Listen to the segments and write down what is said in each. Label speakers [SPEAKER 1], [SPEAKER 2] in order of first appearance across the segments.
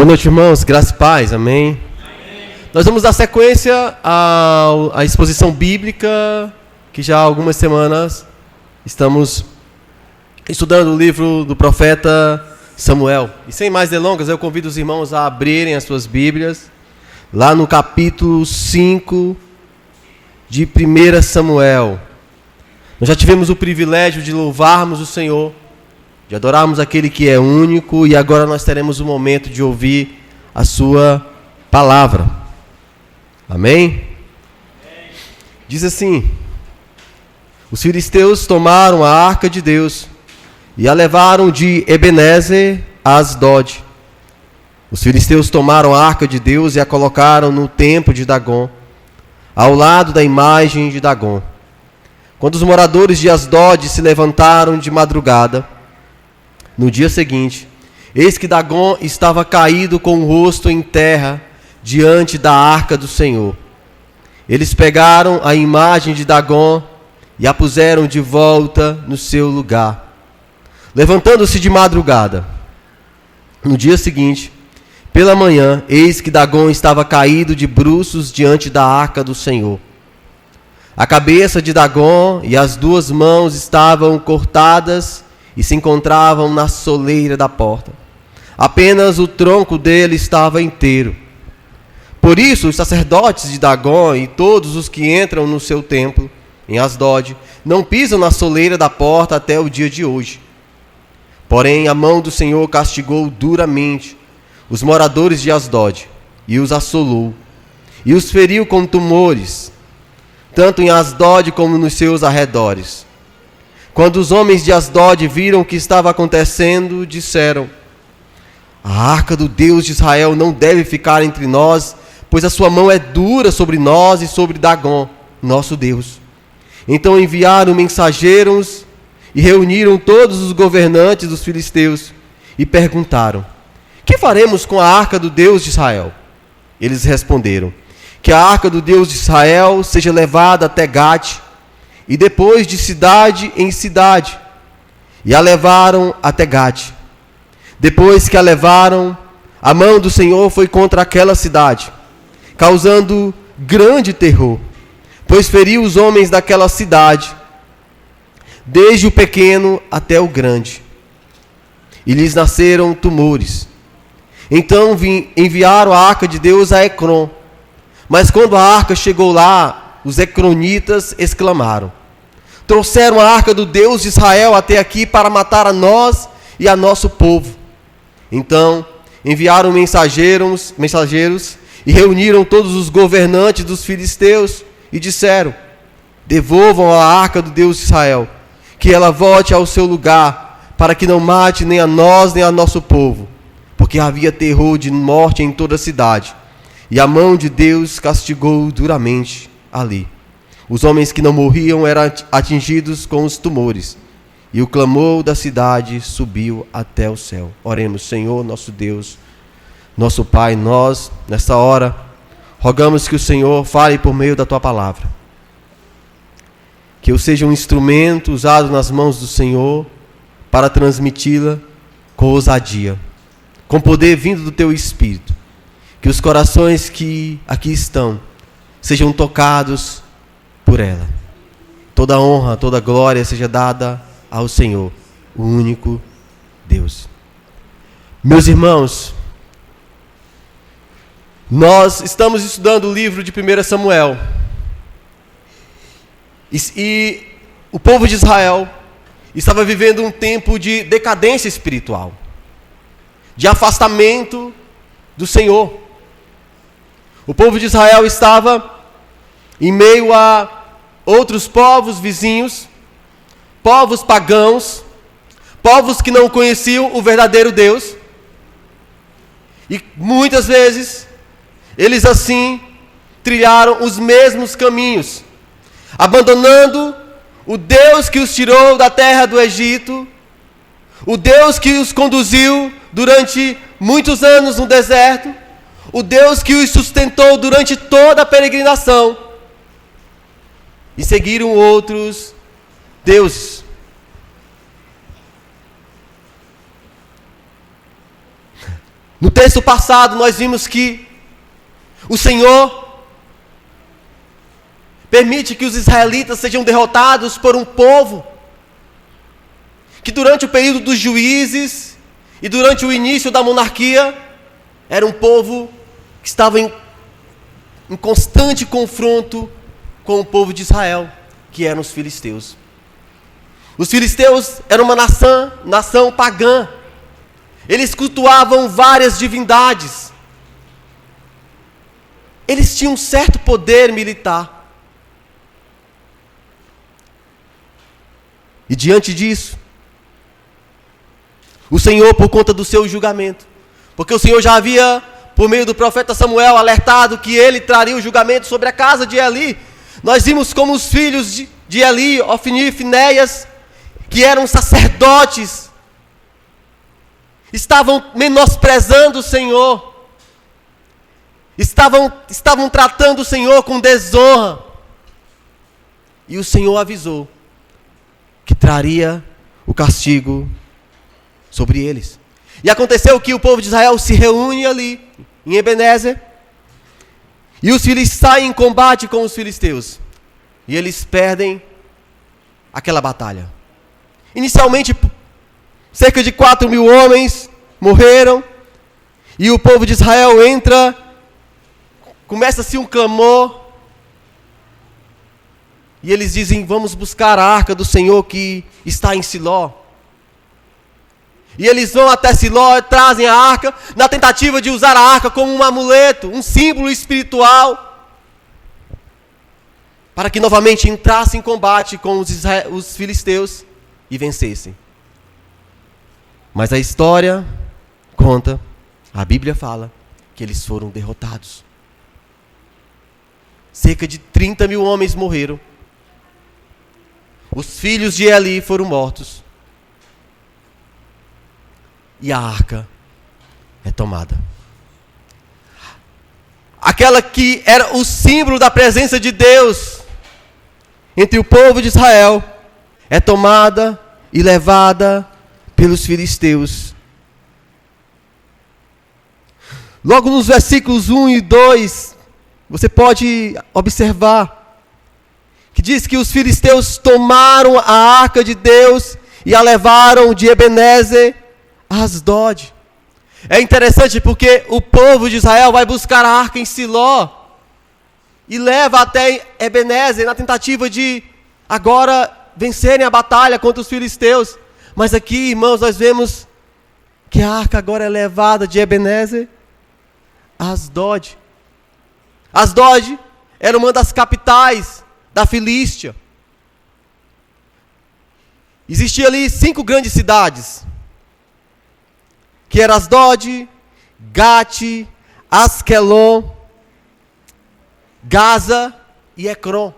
[SPEAKER 1] noite, irmãos. Graça e paz. Amém. Nós vamos dar sequência à exposição bíblica que já há algumas semanas estamos estudando o livro do profeta Samuel. E sem mais delongas, eu convido os irmãos a abrirem as suas Bíblias lá no capítulo 5 de 1 Samuel. Nós já tivemos o privilégio de louvarmos o Senhor, de adorarmos aquele que é único, e agora nós teremos o momento de ouvir a sua palavra. Amém? Diz assim: os filisteus tomaram a arca de Deus e a levaram de Ebenezer a Asdod. Os filisteus tomaram a arca de Deus e a colocaram no templo de Dagom, ao lado da imagem de Dagom. Quando os moradores de Asdod se levantaram de madrugada, no dia seguinte, eis que Dagom estava caído com o rosto em terra diante da arca do Senhor. Eles pegaram a imagem de Dagom e a puseram de volta no seu lugar. Levantando-se de madrugada, no dia seguinte, pela manhã, eis que Dagom estava caído de bruços diante da arca do Senhor. A cabeça de Dagom e as duas mãos estavam cortadas e se encontravam na soleira da porta. Apenas o tronco dele estava inteiro. Por isso, os sacerdotes de Dagom e todos os que entram no seu templo, em Asdod, não pisam na soleira da porta até o dia de hoje. Porém, a mão do Senhor castigou duramente os moradores de Asdod, e os assolou, e os feriu com tumores, tanto em Asdod como nos seus arredores. Quando os homens de Asdod viram o que estava acontecendo, disseram: a arca do Deus de Israel não deve ficar entre nós, pois a sua mão é dura sobre nós e sobre Dagom, nosso Deus. Então enviaram mensageiros e reuniram todos os governantes dos filisteus e perguntaram: que faremos com a arca do Deus de Israel? Eles responderam: que a arca do Deus de Israel seja levada até Gate, e depois de cidade em cidade. E a levaram até Gate. Depois que a levaram, a mão do Senhor foi contra aquela cidade, causando grande terror, pois feriu os homens daquela cidade, desde o pequeno até o grande, e lhes nasceram tumores. Então enviaram a arca de Deus a Ecrom. Mas quando a arca chegou lá, os ecronitas exclamaram: trouxeram a arca do Deus de Israel até aqui para matar a nós e a nosso povo. Então enviaram mensageiros e reuniram todos os governantes dos filisteus e disseram: devolvam a arca do Deus de Israel, que ela volte ao seu lugar, para que não mate nem a nós nem a nosso povo, porque havia terror de morte em toda a cidade, e a mão de Deus castigou duramente ali. Os homens que não morriam eram atingidos com os tumores, e o clamor da cidade subiu até o céu. Oremos. Senhor, nosso Deus, nosso Pai, nós, nesta hora, rogamos que o Senhor fale por meio da Tua palavra. Que eu seja um instrumento usado nas mãos do Senhor para transmiti-la com ousadia, com poder vindo do Teu Espírito. Que os corações que aqui estão sejam tocados por ela. Toda honra, toda glória seja dada ao Senhor, o único Deus. Meus irmãos, nós estamos estudando o livro de 1 Samuel. E o povo de Israel estava vivendo um tempo de decadência espiritual, de afastamento do Senhor. O povo de Israel estava em meio a outros povos vizinhos, povos pagãos, povos que não conheciam o verdadeiro Deus. E muitas vezes, eles assim trilharam os mesmos caminhos, abandonando o Deus que os tirou da terra do Egito, o Deus que os conduziu durante muitos anos no deserto, o Deus que os sustentou durante toda a peregrinação, e seguiram outros deuses. No texto passado, nós vimos que o Senhor permite que os israelitas sejam derrotados por um povo que durante o período dos juízes e durante o início da monarquia era um povo que estava em constante confronto com o povo de Israel, que eram os filisteus. Os filisteus eram uma nação pagã. Eles cultuavam várias divindades. Eles tinham um certo poder militar. E diante disso, o Senhor, por conta do seu julgamento, porque o Senhor já havia, por meio do profeta Samuel, alertado que ele traria o julgamento sobre a casa de Eli. Nós vimos como os filhos de Eli, Ofni e Finéias, que eram sacerdotes, estavam menosprezando o Senhor, estavam tratando o Senhor com desonra. E o Senhor avisou que traria o castigo sobre eles. E aconteceu que o povo de Israel se reúne ali, em Ebenezer, e os filisteus saem em combate com os filisteus. E eles perdem aquela batalha. Inicialmente, cerca de 4.000 homens morreram, e o povo de Israel entra, começa-se um clamor, e eles dizem: vamos buscar a arca do Senhor que está em Siló. E eles vão até Siló, trazem a arca, na tentativa de usar a arca como um amuleto, um símbolo espiritual, para que novamente entrassem em combate com os filisteus e vencessem. Mas a história conta, a Bíblia fala, que eles foram derrotados. Cerca de 30.000 homens morreram. Os filhos de Eli foram mortos. E a arca é tomada. Aquela que era o símbolo da presença de Deus entre o povo de Israel é tomada e levada pelos filisteus. Logo nos versículos 1 e 2, você pode observar que diz que os filisteus tomaram a arca de Deus e a levaram de Ebenezer a Asdod. É interessante porque o povo de Israel vai buscar a arca em Siló e leva até Ebenezer na tentativa de agora vencerem a batalha contra os filisteus. Mas aqui, irmãos, nós vemos que a arca agora é levada de Ebenezer a Asdod. Asdod era uma das capitais da Filístia. Existiam ali 5 grandes cidades, que eram Asdod, Gate, Askelon, Gaza e Ecrom.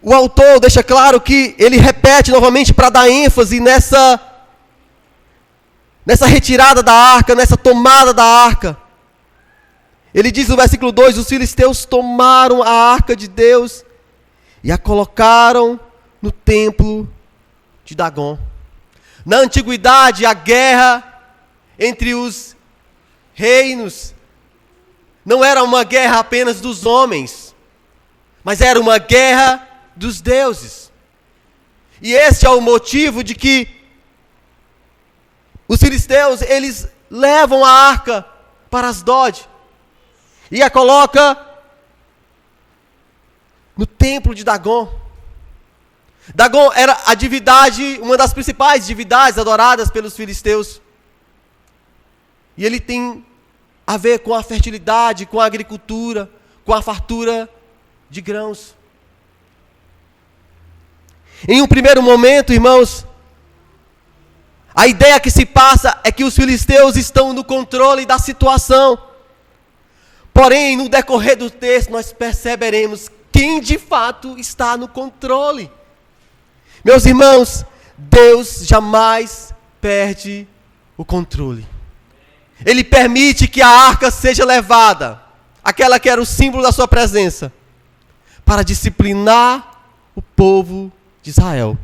[SPEAKER 1] O autor deixa claro que ele repete novamente para dar ênfase nessa retirada da arca, nessa tomada da arca. Ele diz no versículo 2: os filisteus tomaram a arca de Deus e a colocaram no templo de Dagom. Na antiguidade, a guerra entre os reinos não era uma guerra apenas dos homens, mas era uma guerra dos deuses. E esse é o motivo de que os filisteus, eles levam a arca para Asdod e a coloca no templo de Dagom. Dagom era a divindade, uma das principais divindades adoradas pelos filisteus. E ele tem a ver com a fertilidade, com a agricultura, com a fartura de grãos. Em um primeiro momento, irmãos, a ideia que se passa é que os filisteus estão no controle da situação. Porém, no decorrer do texto, nós perceberemos quem de fato está no controle. Meus irmãos, Deus jamais perde o controle. Ele permite que a arca seja levada, aquela que era o símbolo da sua presença, para disciplinar o povo de Israel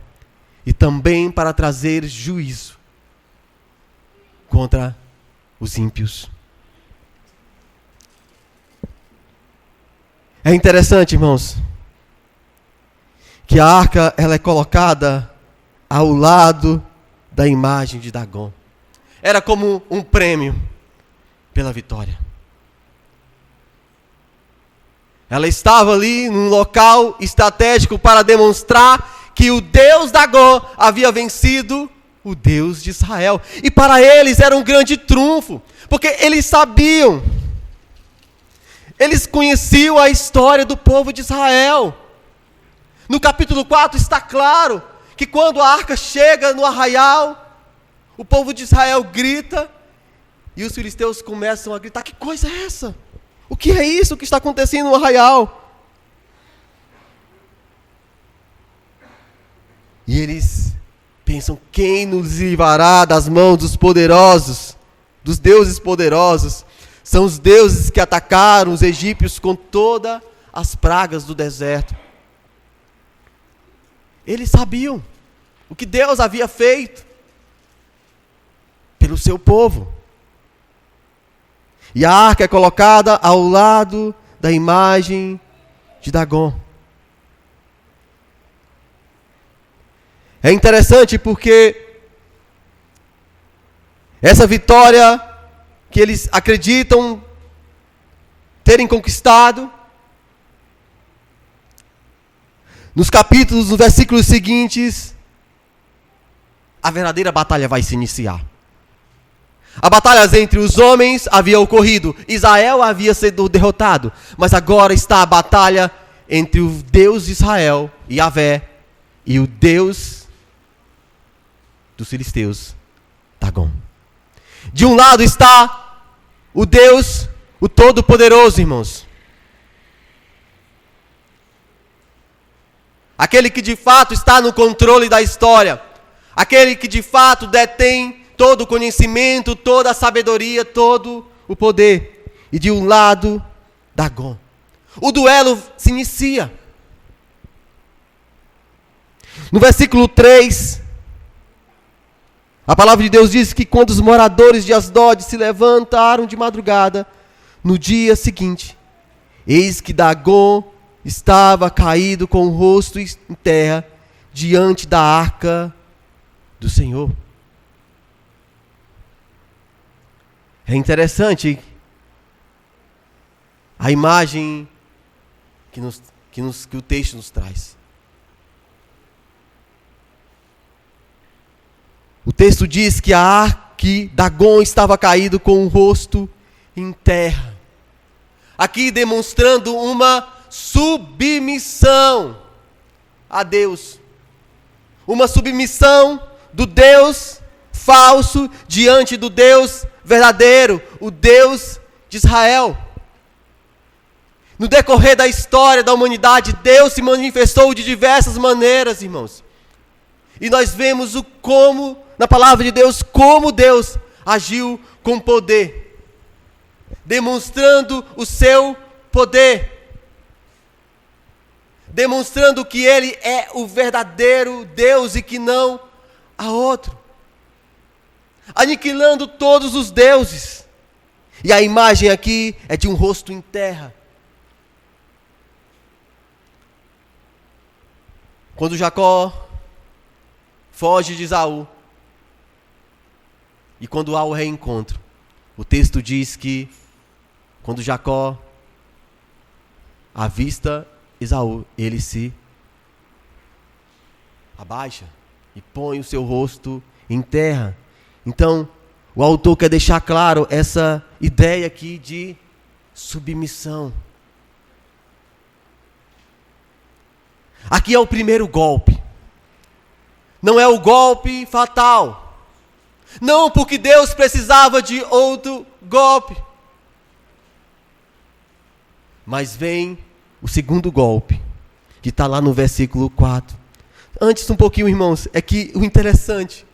[SPEAKER 1] e também para trazer juízo. contra os ímpios. É interessante, irmãos, que a arca ela é colocada ao lado da imagem de Dagom. Era como um prêmio pela vitória. Ela estava ali num local estratégico para demonstrar que o Deus Dagom havia vencido o Deus de Israel. E para eles era um grande trunfo, porque eles sabiam, eles conheciam a história do povo de Israel. No capítulo 4 está claro que quando a arca chega no arraial, o povo de Israel grita e os filisteus começam a gritar: que coisa é essa? O que é isso que está acontecendo no arraial? E eles pensam: quem nos livrará das mãos dos poderosos, dos deuses poderosos? São os deuses que atacaram os egípcios com todas as pragas do deserto. Eles sabiam o que Deus havia feito pelo seu povo. E a arca é colocada ao lado da imagem de Dagom. É interessante porque essa vitória que eles acreditam terem conquistado, nos capítulos, nos versículos seguintes, a verdadeira batalha vai se iniciar. A batalha entre os homens havia ocorrido, Israel havia sido derrotado, mas agora está a batalha entre o Deus de Israel, Yahvé, e o Deus dos filisteus, Dagom. De um lado está o Deus, o Todo-Poderoso, irmãos. Aquele que de fato está no controle da história. Aquele que de fato detém todo o conhecimento, toda a sabedoria, todo o poder. E de um lado, Dagom. O duelo se inicia. No versículo 3, a palavra de Deus diz que quando os moradores de Asdod se levantaram de madrugada, no dia seguinte, eis que Dagom estava caído com o rosto em terra, diante da arca do Senhor. É interessante a imagem que o texto nos traz. O texto diz que Dagom estava caído com o rosto em terra. Aqui demonstrando uma submissão a Deus. Uma submissão do Deus falso diante do Deus verdadeiro, o Deus de Israel. No decorrer da história da humanidade, Deus se manifestou de diversas maneiras, irmãos. E nós vemos na palavra de Deus, como Deus agiu com poder, demonstrando o seu poder, demonstrando que Ele é o verdadeiro Deus e que não há outro, aniquilando todos os deuses. E a imagem aqui é de um rosto em terra. Quando Jacó foge de Esaú, e quando há o reencontro, o texto diz que quando Jacó avista Esaú, ele se abaixa e põe o seu rosto em terra. Então, o autor quer deixar claro essa ideia aqui de submissão. Aqui é o primeiro golpe. Não é o golpe fatal. Não porque Deus precisava de outro golpe. Mas vem o segundo golpe, que está lá no versículo 4. Antes um pouquinho, irmãos, é que o interessante,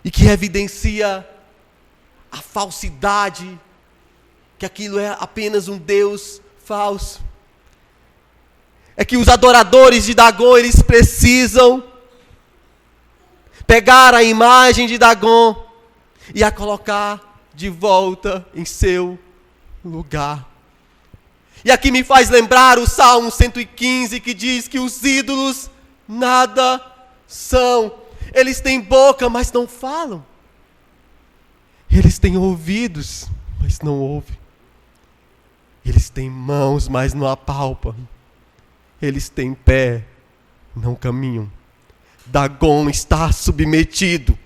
[SPEAKER 1] e que evidencia a falsidade, que aquilo é apenas um Deus falso, é que os adoradores de Dagom, eles precisam pegar a imagem de Dagon e a colocar de volta em seu lugar. E aqui me faz lembrar o Salmo 115, que diz que os ídolos nada são. Eles têm boca, mas não falam. Eles têm ouvidos, mas não ouvem. Eles têm mãos, mas não apalpam. Eles têm pé, não caminham. Dagon está submetido,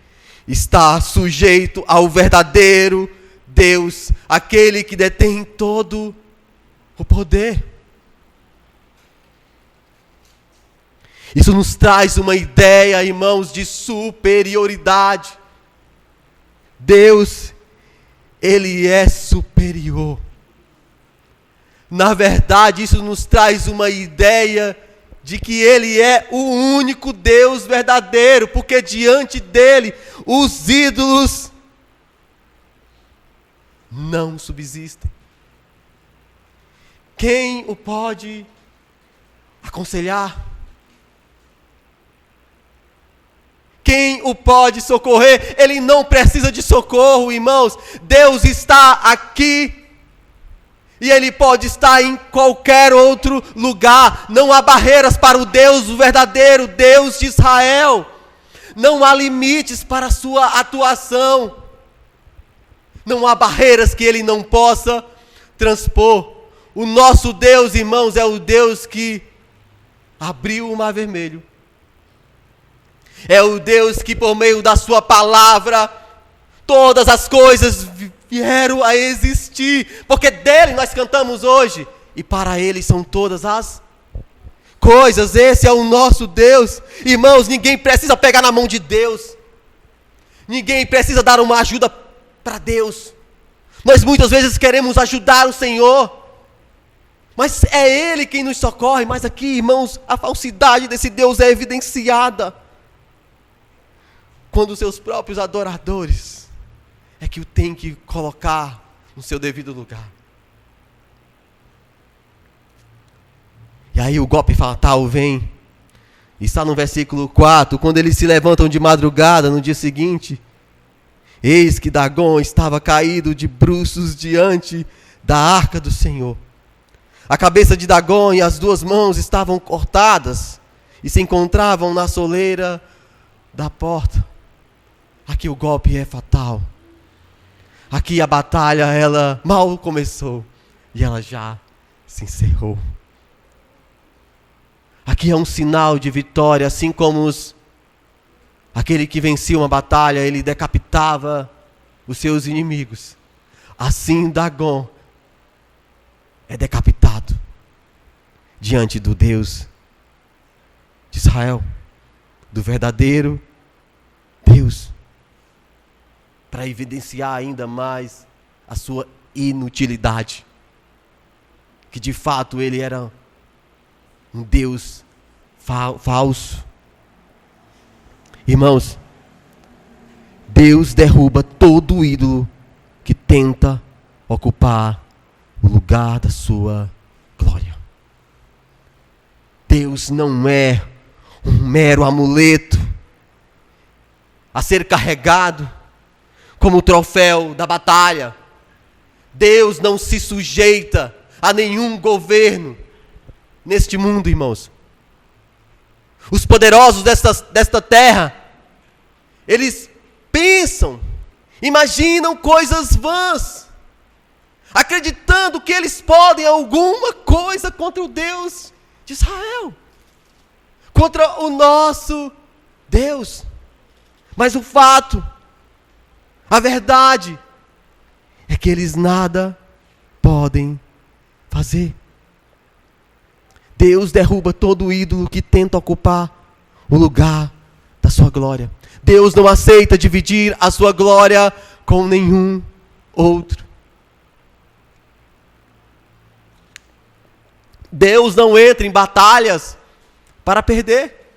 [SPEAKER 1] está sujeito ao verdadeiro Deus, aquele que detém todo o poder. Isso nos traz uma ideia, irmãos, de superioridade. Deus, Ele é superior. Na verdade, isso nos traz uma ideia de que Ele é o único Deus verdadeiro, porque diante dEle, os ídolos não subsistem. Quem o pode aconselhar? Quem o pode socorrer? Ele não precisa de socorro, irmãos. Deus está aqui. E Ele pode estar em qualquer outro lugar. Não há barreiras para o Deus, o verdadeiro Deus de Israel. Não há limites para a sua atuação. Não há barreiras que Ele não possa transpor. O nosso Deus, irmãos, é o Deus que abriu o Mar Vermelho. É o Deus que, por meio da sua palavra, todas as coisas vieram a existir, porque dele nós cantamos hoje, e para ele são todas as coisas. Esse é o nosso Deus. Irmãos, ninguém precisa pegar na mão de Deus, ninguém precisa dar uma ajuda para Deus. Nós muitas vezes queremos ajudar o Senhor, mas é Ele quem nos socorre. Mas aqui, irmãos, a falsidade desse Deus é evidenciada quando os seus próprios adoradores é que o tem que colocar no seu devido lugar. E aí o golpe fatal vem. Está no versículo 4. Quando eles se levantam de madrugada no dia seguinte, eis que Dagon estava caído de bruços diante da arca do Senhor. A cabeça de Dagon e as 2 mãos estavam cortadas e se encontravam na soleira da porta. Aqui o golpe é fatal. Aqui a batalha, ela mal começou e ela já se encerrou. Aqui é um sinal de vitória, assim como aquele que vencia uma batalha, ele decapitava os seus inimigos. Assim Dagon é decapitado diante do Deus de Israel, do verdadeiro Deus, para evidenciar ainda mais a sua inutilidade, que de fato ele era um Deus falso. Irmãos, Deus derruba todo ídolo que tenta ocupar o lugar da sua glória. Deus não é um mero amuleto a ser carregado como o troféu da batalha. Deus não se sujeita a nenhum governo neste mundo, irmãos. Os poderosos desta terra, eles pensam, imaginam coisas vãs, acreditando que eles podem alguma coisa contra o Deus de Israel, contra o nosso Deus. Mas o fato, a verdade, é que eles nada podem fazer. Deus derruba todo ídolo que tenta ocupar o lugar da sua glória. Deus não aceita dividir a sua glória com nenhum outro. Deus não entra em batalhas para perder.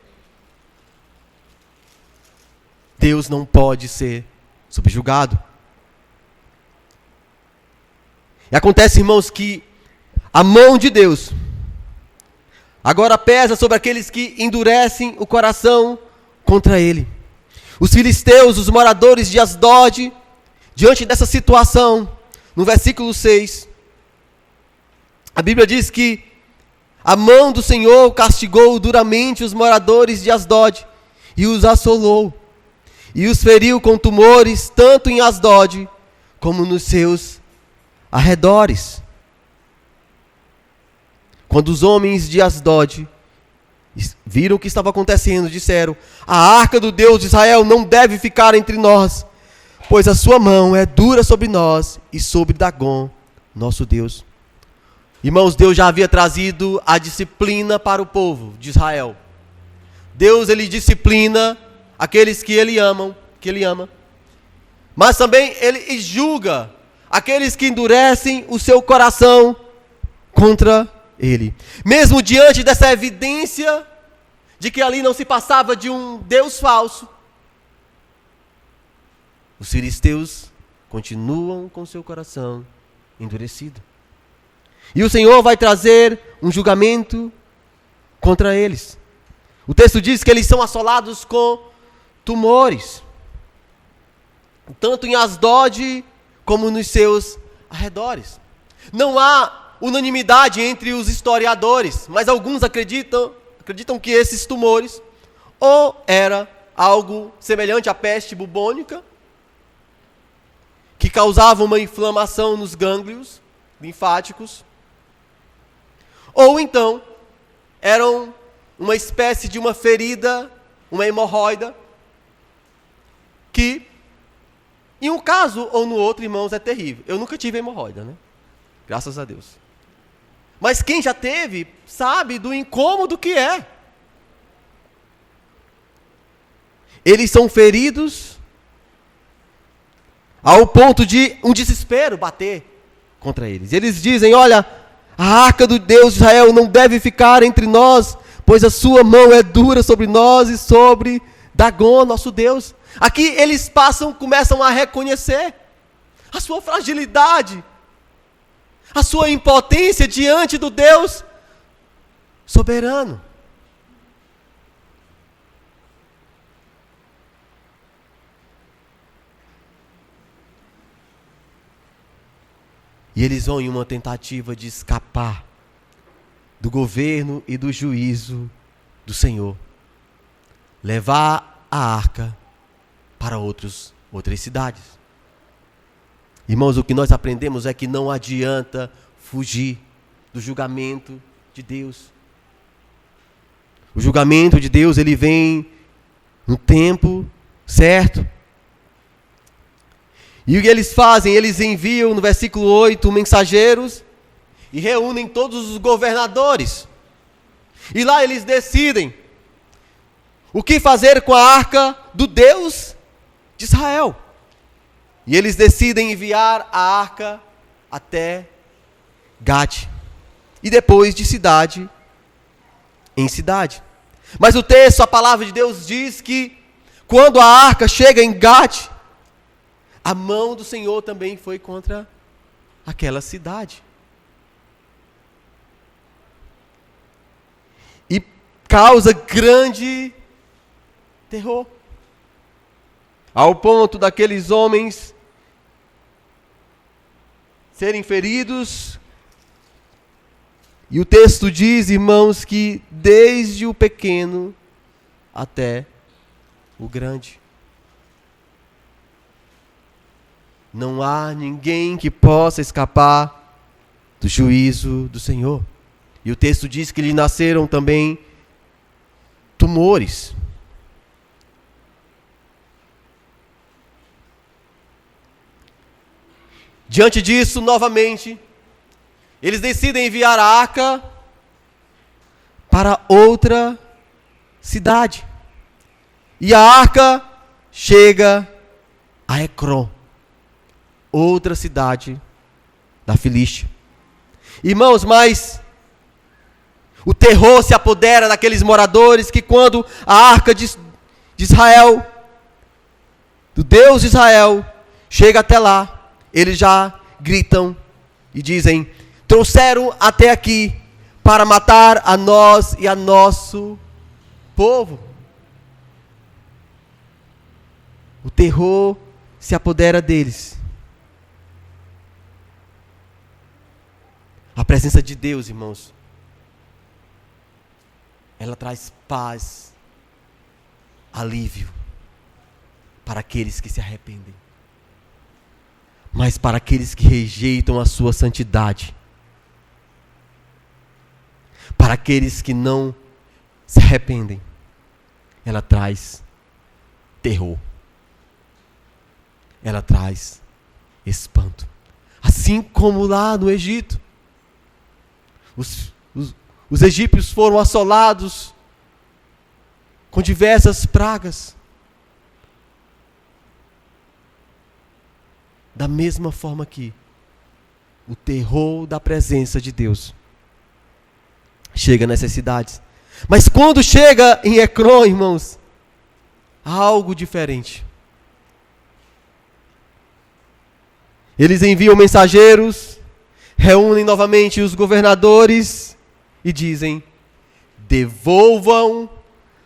[SPEAKER 1] Deus não pode ser subjugado. E acontece, irmãos, que a mão de Deus agora pesa sobre aqueles que endurecem o coração contra Ele. Os filisteus, os moradores de Asdod, diante dessa situação, no versículo 6, a Bíblia diz que a mão do Senhor castigou duramente os moradores de Asdod e os assolou, e os feriu com tumores, tanto em Asdod como nos seus arredores. Quando os homens de Asdod viram o que estava acontecendo, disseram: a arca do Deus de Israel não deve ficar entre nós, pois a sua mão é dura sobre nós e sobre Dagom, nosso Deus. Irmãos, Deus já havia trazido a disciplina para o povo de Israel. Deus, ele disciplina aqueles que ele ama, mas também ele julga aqueles que endurecem o seu coração contra ele. Mesmo diante dessa evidência de que ali não se passava de um Deus falso, os filisteus continuam com seu coração endurecido. E o Senhor vai trazer um julgamento contra eles. O texto diz que eles são assolados com tumores, tanto em Asdod como nos seus arredores. Não há unanimidade entre os historiadores, mas alguns acreditam que esses tumores ou era algo semelhante à peste bubônica, que causava uma inflamação nos gânglios linfáticos, ou então eram uma espécie de uma ferida, uma hemorroida, que em um caso ou no outro, irmãos, é terrível. Eu nunca tive hemorroida, né? Graças a Deus. Mas quem já teve, sabe do incômodo que é. Eles são feridos ao ponto de um desespero bater contra eles. Eles dizem: olha, a arca do Deus de Israel não deve ficar entre nós, pois a sua mão é dura sobre nós e sobre Dagom, nosso Deus. Aqui eles começam a reconhecer a sua fragilidade, a sua impotência diante do Deus soberano. E eles vão em uma tentativa de escapar do governo e do juízo do Senhor, levar a arca para outras cidades. Irmãos, o que nós aprendemos é que não adianta fugir do julgamento de Deus. O julgamento de Deus, ele vem no tempo certo. E o que eles fazem? Eles enviam, no versículo 8, mensageiros e reúnem todos os governadores. E lá eles decidem o que fazer com a arca do Deus de Israel. E eles decidem enviar a arca até Gate, e depois de cidade em cidade. Mas o texto, a palavra de Deus diz que quando a arca chega em Gate, a mão do Senhor também foi contra aquela cidade. E causa grande terror, ao ponto daqueles homens serem feridos. E o texto diz, irmãos, que desde o pequeno até o grande, não há ninguém que possa escapar do juízo do Senhor. E o texto diz que lhe nasceram também tumores. Diante disso, novamente, eles decidem enviar a arca para outra cidade. E a arca chega a Ecrom, outra cidade da Filístia. Irmãos, mas o terror se apodera daqueles moradores que quando a arca de Israel, do Deus de Israel, chega até lá, eles já gritam e dizem: trouxeram até aqui para matar a nós e a nosso povo. O terror se apodera deles. A presença de Deus, irmãos, ela traz paz, alívio para aqueles que se arrependem. Mas para aqueles que rejeitam a sua santidade, para aqueles que não se arrependem, ela traz terror. Ela traz espanto. Assim como lá no Egito, os egípcios foram assolados com diversas pragas. Da mesma forma que o terror da presença de Deus chega nas cidades. Mas quando chega em Ecrón, irmãos, há algo diferente. Eles enviam mensageiros, reúnem novamente os governadores e dizem: devolvam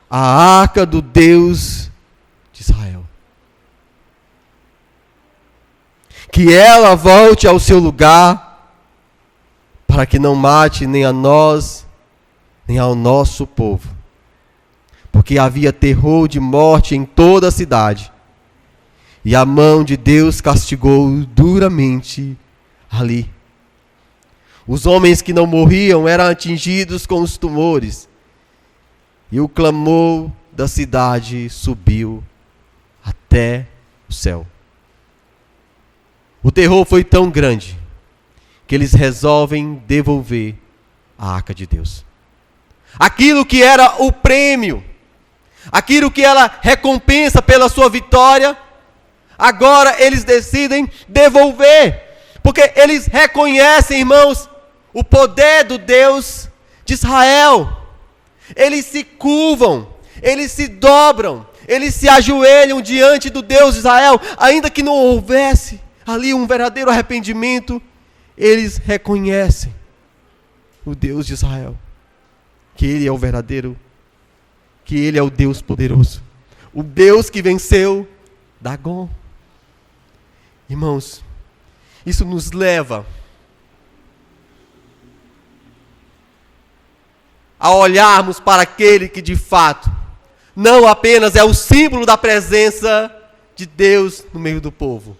[SPEAKER 1] a arca do Deus de Israel. Que ela volte ao seu lugar, para que não mate nem a nós, nem ao nosso povo. Porque havia terror de morte em toda a cidade. E a mão de Deus castigou duramente ali. Os homens que não morriam eram atingidos com os tumores. E o clamor da cidade subiu até o céu. O terror foi tão grande que eles resolvem devolver a arca de Deus. Aquilo que era o prêmio, aquilo que era recompensa pela sua vitória, agora eles decidem devolver. Porque eles reconhecem, irmãos, o poder do Deus de Israel. Eles se curvam, eles se dobram, eles se ajoelham diante do Deus de Israel, ainda que não houvesse ali um verdadeiro arrependimento, eles reconhecem o Deus de Israel, que Ele é o verdadeiro, que Ele é o Deus poderoso, o Deus que venceu Dagom. Irmãos, isso nos leva a olharmos para aquele que de fato não apenas é o símbolo da presença de Deus no meio do povo,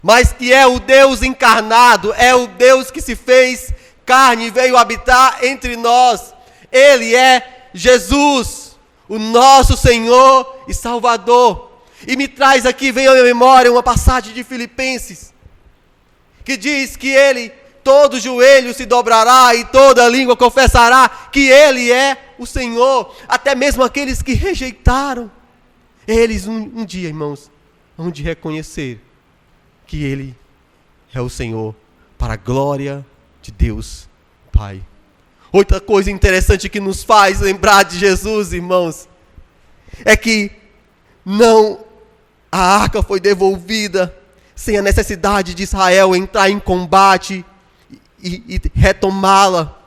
[SPEAKER 1] mas que é o Deus encarnado, é o Deus que se fez carne e veio habitar entre nós. Ele é Jesus, o nosso Senhor e Salvador. E me traz aqui, vem à minha memória, uma passagem de Filipenses, que diz que Ele, todo joelho se dobrará e toda língua confessará que Ele é o Senhor. Até mesmo aqueles que rejeitaram, eles um dia, irmãos, hão de reconhecer que Ele é o Senhor, para a glória de Deus Pai. Outra coisa interessante que nos faz lembrar de Jesus, irmãos, é que a arca foi devolvida sem a necessidade de Israel entrar em combate e retomá-la,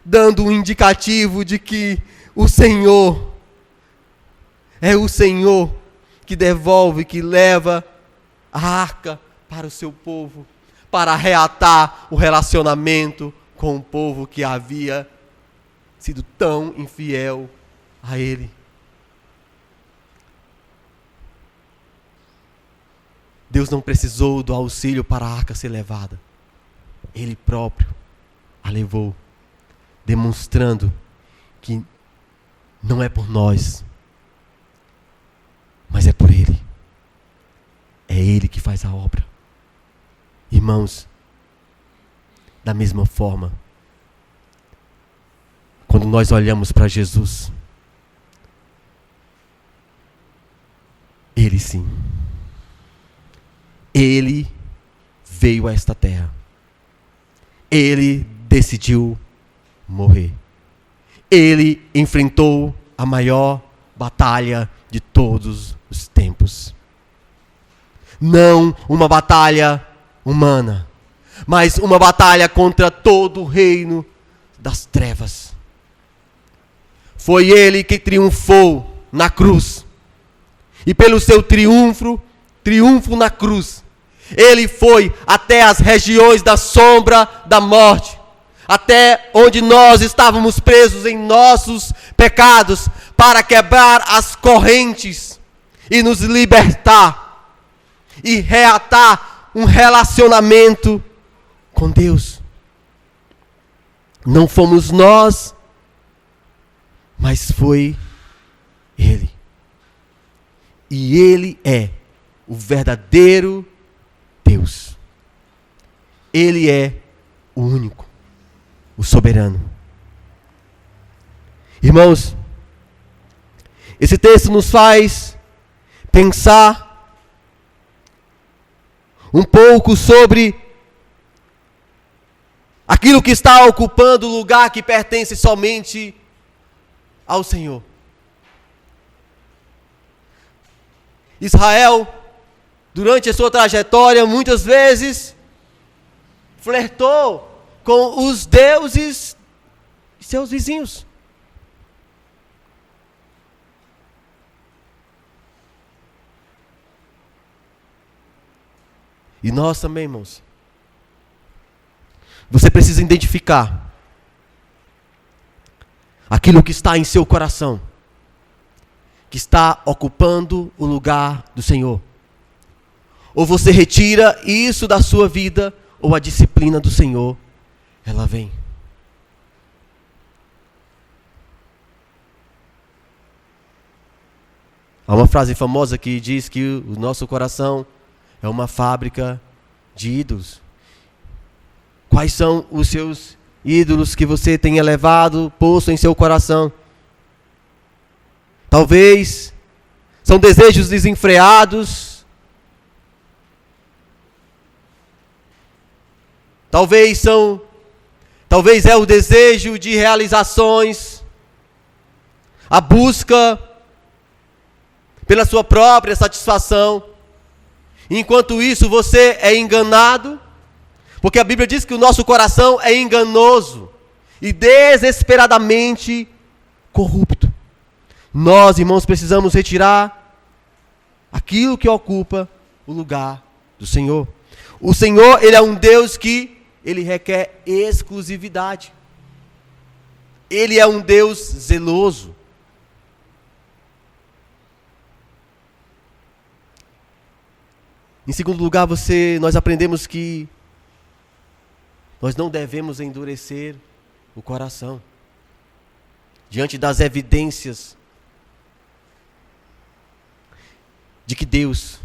[SPEAKER 1] dando um indicativo de que o Senhor é o Senhor que devolve, que leva a arca para o seu povo, para reatar o relacionamento com o povo que havia sido tão infiel a Ele. Deus não precisou do auxílio para a arca ser levada. Ele próprio a levou, demonstrando que não é por nós, mas é por Ele. É Ele que faz a obra. Irmãos, da mesma forma, quando nós olhamos para Jesus, Ele sim, Ele veio a esta terra. Ele decidiu morrer. Ele enfrentou a maior batalha de todos os tempos. Não uma batalha humana, mas uma batalha contra todo o reino das trevas. Foi Ele que triunfou na cruz. E pelo seu triunfo na cruz, ele foi até as regiões da sombra da morte, até onde nós estávamos presos em nossos pecados, para quebrar as correntes e nos libertar e reatar um relacionamento com Deus. Não fomos nós, mas foi Ele. E Ele é o verdadeiro Deus. Ele é o único, o soberano. Irmãos, esse texto nos faz pensar um pouco sobre aquilo que está ocupando o lugar que pertence somente ao Senhor. Israel, durante a sua trajetória, muitas vezes flertou com os deuses de seus vizinhos. E nós também, irmãos. Você precisa identificar aquilo que está em seu coração, que está ocupando o lugar do Senhor. Ou você retira isso da sua vida, ou a disciplina do Senhor, ela vem. Há uma frase famosa que diz que o nosso coração é uma fábrica de ídolos. Quais são os seus ídolos que você tem elevado, posto em seu coração? Talvez são desejos desenfreados. Talvez é o desejo de realizações, a busca pela sua própria satisfação. Enquanto isso, você é enganado, porque a Bíblia diz que o nosso coração é enganoso e desesperadamente corrupto. Nós, irmãos, precisamos retirar aquilo que ocupa o lugar do Senhor. O Senhor, Ele é um Deus que Ele requer exclusividade. Ele é um Deus zeloso. Em segundo lugar, nós aprendemos que nós não devemos endurecer o coração diante das evidências de que Deus,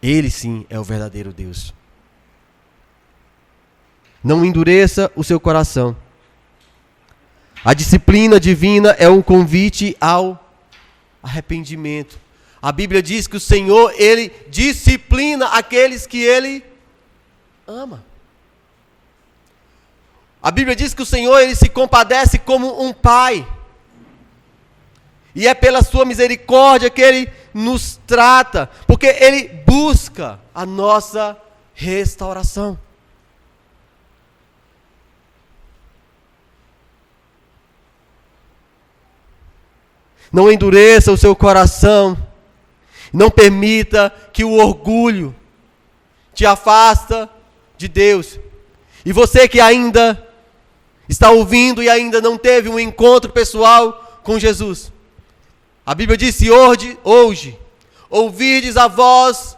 [SPEAKER 1] Ele sim é o verdadeiro Deus. Não endureça o seu coração. A disciplina divina é um convite ao arrependimento. A Bíblia diz que o Senhor, Ele disciplina aqueles que Ele ama. A Bíblia diz que o Senhor, Ele se compadece como um pai. E é pela sua misericórdia que Ele nos trata, porque Ele busca a nossa restauração. Não endureça o seu coração. Não permita que o orgulho te afasta de Deus. E você que ainda está ouvindo e ainda não teve um encontro pessoal com Jesus. A Bíblia diz: se hoje ouvirdes a voz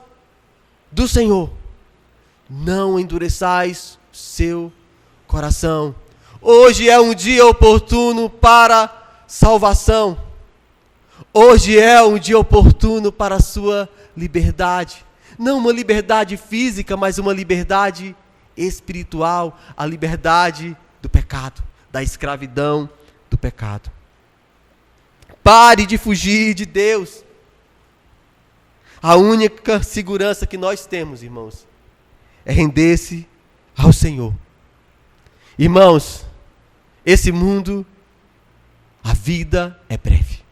[SPEAKER 1] do Senhor, não endureçais o seu coração. Hoje é um dia oportuno para salvação. Hoje é um dia oportuno para a sua liberdade. Não uma liberdade física, mas uma liberdade espiritual. A liberdade do pecado, da escravidão do pecado. Pare de fugir de Deus. A única segurança que nós temos, irmãos, é render-se ao Senhor. Irmãos, esse mundo, a vida é breve.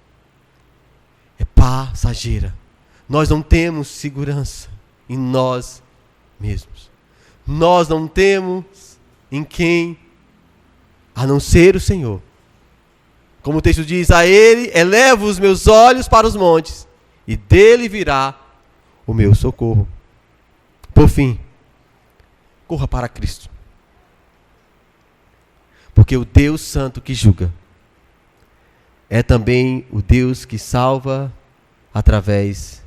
[SPEAKER 1] É passageira. Nós não temos segurança em nós mesmos. Nós não temos em quem, a não ser o Senhor. Como o texto diz: a Ele elevo os meus olhos para os montes. e dele virá o meu socorro. Por fim, corra para Cristo. Porque o Deus Santo que julga é também o Deus que salva através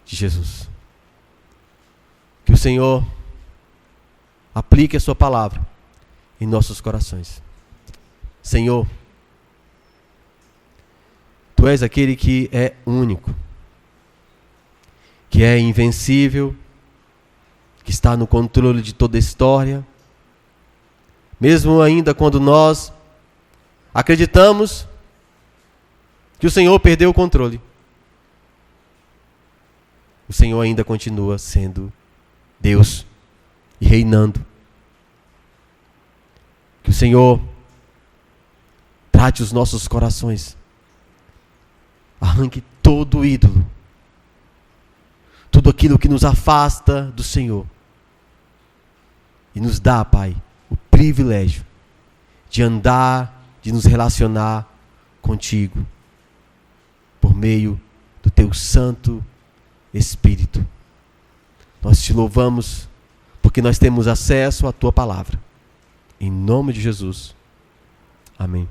[SPEAKER 1] de Jesus. Que o Senhor aplique a sua palavra em nossos corações. Senhor, Tu és aquele que é único, que é invencível, que está no controle de toda a história. Mesmo ainda quando nós acreditamos que o Senhor perdeu o controle, o Senhor ainda continua sendo Deus e reinando. Que o Senhor trate os nossos corações, arranque todo o ídolo, tudo aquilo que nos afasta do Senhor, e nos dá, Pai, o privilégio de andar, de nos relacionar contigo, por meio do Teu Santo Espírito. Nós Te louvamos, porque nós temos acesso à Tua palavra. Em nome de Jesus. Amém.